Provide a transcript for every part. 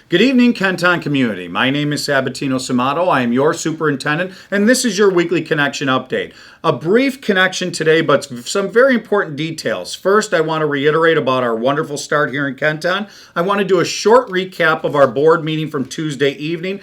Good evening, Kenton community. My name is Sabatino Samato. I am your superintendent, and this is your weekly connection update. A brief connection today, but some very important details. First, I want to reiterate about our wonderful start here in Kenton. I want to do a short recap of our board meeting from Tuesday evening,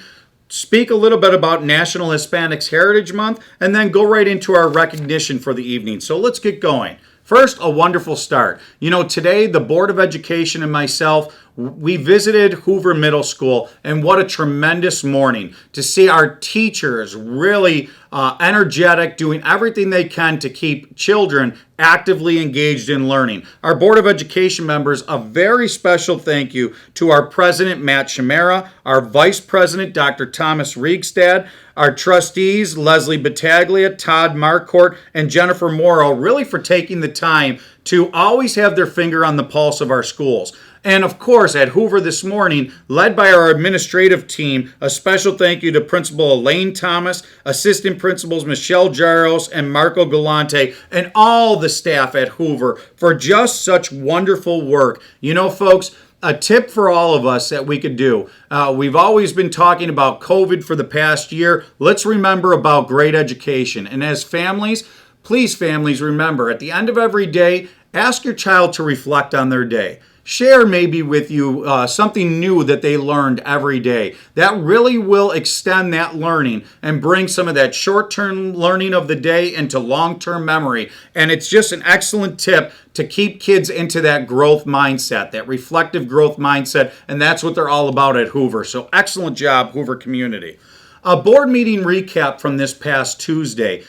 speak a little bit about National Hispanics Heritage Month, and then go right into our recognition for the evening. So let's get going. First, a wonderful start. Today the Board of Education and myself, we visited Hoover Middle School, and what a tremendous morning to see our teachers really energetic, doing everything they can to keep children actively engaged in learning. Our Board of Education members, a very special thank you to our President, Matt Chimera, our Vice President, Dr. Thomas Riegstad, our trustees, Leslie Battaglia, Todd Marcourt, and Jennifer Morrow, really for taking the time to always have their finger on the pulse of our schools. And of course, at Hoover this morning, led by our administrative team, a special thank you to Principal Elaine Thomas, Assistant Principals Michelle Jaros and Marco Galante, and all the staff at Hoover for just such wonderful work. Folks, a tip for all of us that we could do. We've always been talking about COVID for the past year. Let's remember about great education. And as families, please families, remember, at the end of every day, ask your child to reflect on their day. Share maybe with you something new that they learned every day. That really will extend that learning and bring some of that short-term learning of the day into long-term memory. And it's just an excellent tip to keep kids into that growth mindset, that reflective growth mindset, and that's what they're all about at Hoover. So excellent job, Hoover community. A board meeting recap from this past Tuesday.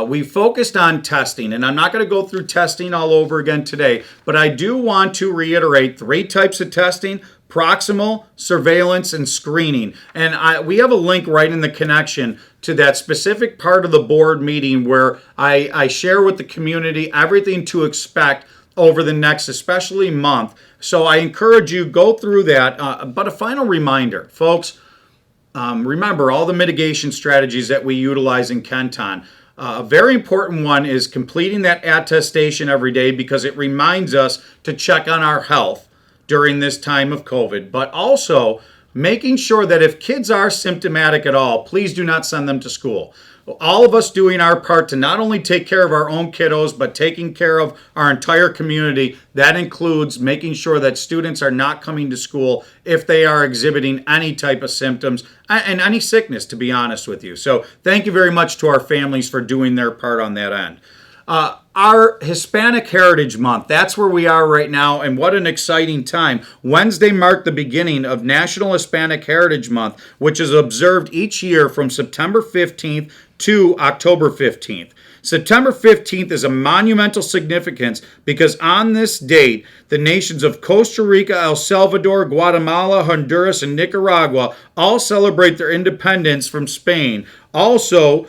We focused on testing, and I'm not going to go through testing all over again today, but I do want to reiterate 3 types of testing: proximal, surveillance, and screening. And we have a link right in the connection to that specific part of the board meeting where I share with the community everything to expect over the next, especially month. So I encourage you, go through that. But a final reminder, folks, remember all the mitigation strategies that we utilize in Kenton. A very important one is completing that attestation every day because it reminds us to check on our health during this time of COVID, but also making sure that if kids are symptomatic at all, please do not send them to school. All of us doing our part to not only take care of our own kiddos, but taking care of our entire community. That includes making sure that students are not coming to school if they are exhibiting any type of symptoms and any sickness, to be honest with you. So thank you very much to our families for doing their part on that end. Our Hispanic Heritage Month, that's where we are right now, and what an exciting time. Wednesday marked the beginning of National Hispanic Heritage Month, which is observed each year from September 15th to October 15th. September 15th is a monumental significance because on this date, the nations of Costa Rica, El Salvador, Guatemala, Honduras, and Nicaragua all celebrate their independence from Spain. Also,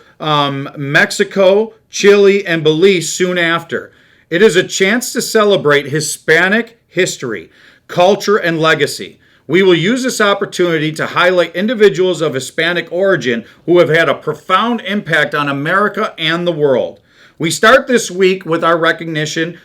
Mexico, Chile, and Belize soon after. It is a chance to celebrate Hispanic history, culture, and legacy. We will use this opportunity to highlight individuals of Hispanic origin who have had a profound impact on America and the world. We start this week with our recognition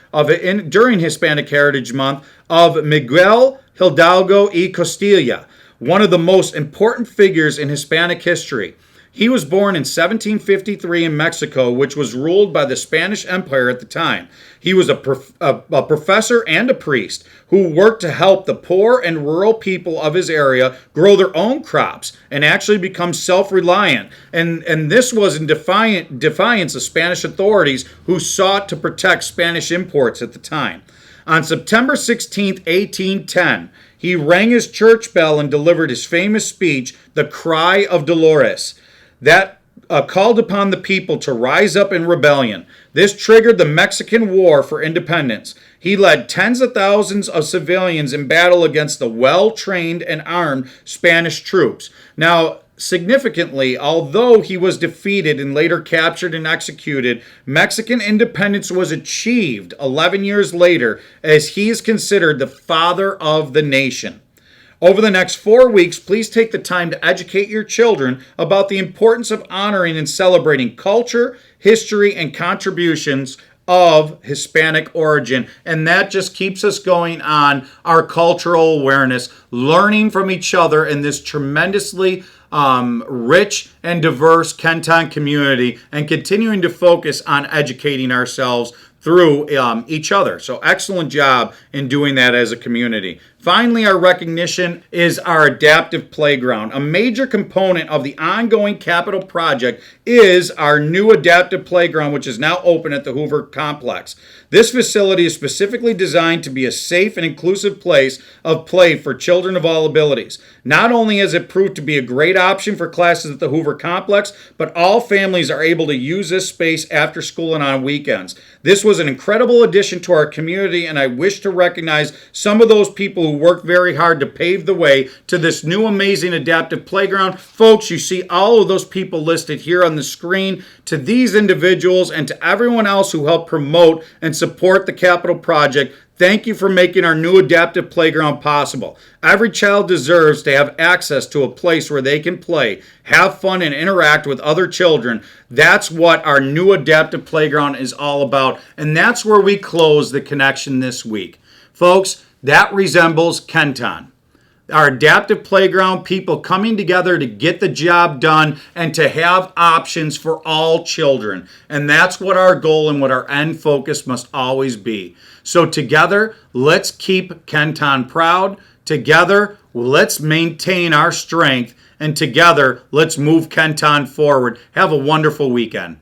during Hispanic Heritage Month of Miguel Hidalgo y Costilla, one of the most important figures in Hispanic history. He was born in 1753 in Mexico, which was ruled by the Spanish Empire at the time. He was a professor and a priest who worked to help the poor and rural people of his area grow their own crops and actually become self-reliant. And this was in defiance of Spanish authorities who sought to protect Spanish imports at the time. On September 16, 1810, he rang his church bell and delivered his famous speech, The Cry of Dolores, that called upon the people to rise up in rebellion. This triggered the Mexican War for Independence. He led tens of thousands of civilians in battle against the well-trained and armed Spanish troops. Now, significantly, although he was defeated and later captured and executed, Mexican independence was achieved 11 years later, as he is considered the father of the nation. Over the next 4 weeks, please take the time to educate your children about the importance of honoring and celebrating culture, history, and contributions of Hispanic origin. And that just keeps us going on our cultural awareness, learning from each other in this tremendously rich and diverse Kenton community, and continuing to focus on educating ourselves through each other. So excellent job in doing that as a community. Finally, our recognition is our adaptive playground. A major component of the ongoing capital project is our new adaptive playground, which is now open at the Hoover complex. This facility is specifically designed to be a safe and inclusive place of play for children of all abilities. Not only has it proved to be a great option for classes at the Hoover complex, but all families are able to use this space after school and on weekends. This was an incredible addition to our community, and I wish to recognize some of those people who worked very hard to pave the way to this new amazing adaptive playground. Folks, you see all of those people listed here on the screen. To these individuals and to everyone else who helped promote and support the capital project, thank you for making our new adaptive playground possible. Every child deserves to have access to a place where they can play, have fun, and interact with other children. That's what our new adaptive playground is all about, and that's where we close the connection this week. Folks, that resembles Kenton. Our adaptive playground, people coming together to get the job done and to have options for all children. And that's what our goal and what our end focus must always be. So together, let's keep Kenton proud. Together, let's maintain our strength. And together, let's move Kenton forward. Have a wonderful weekend.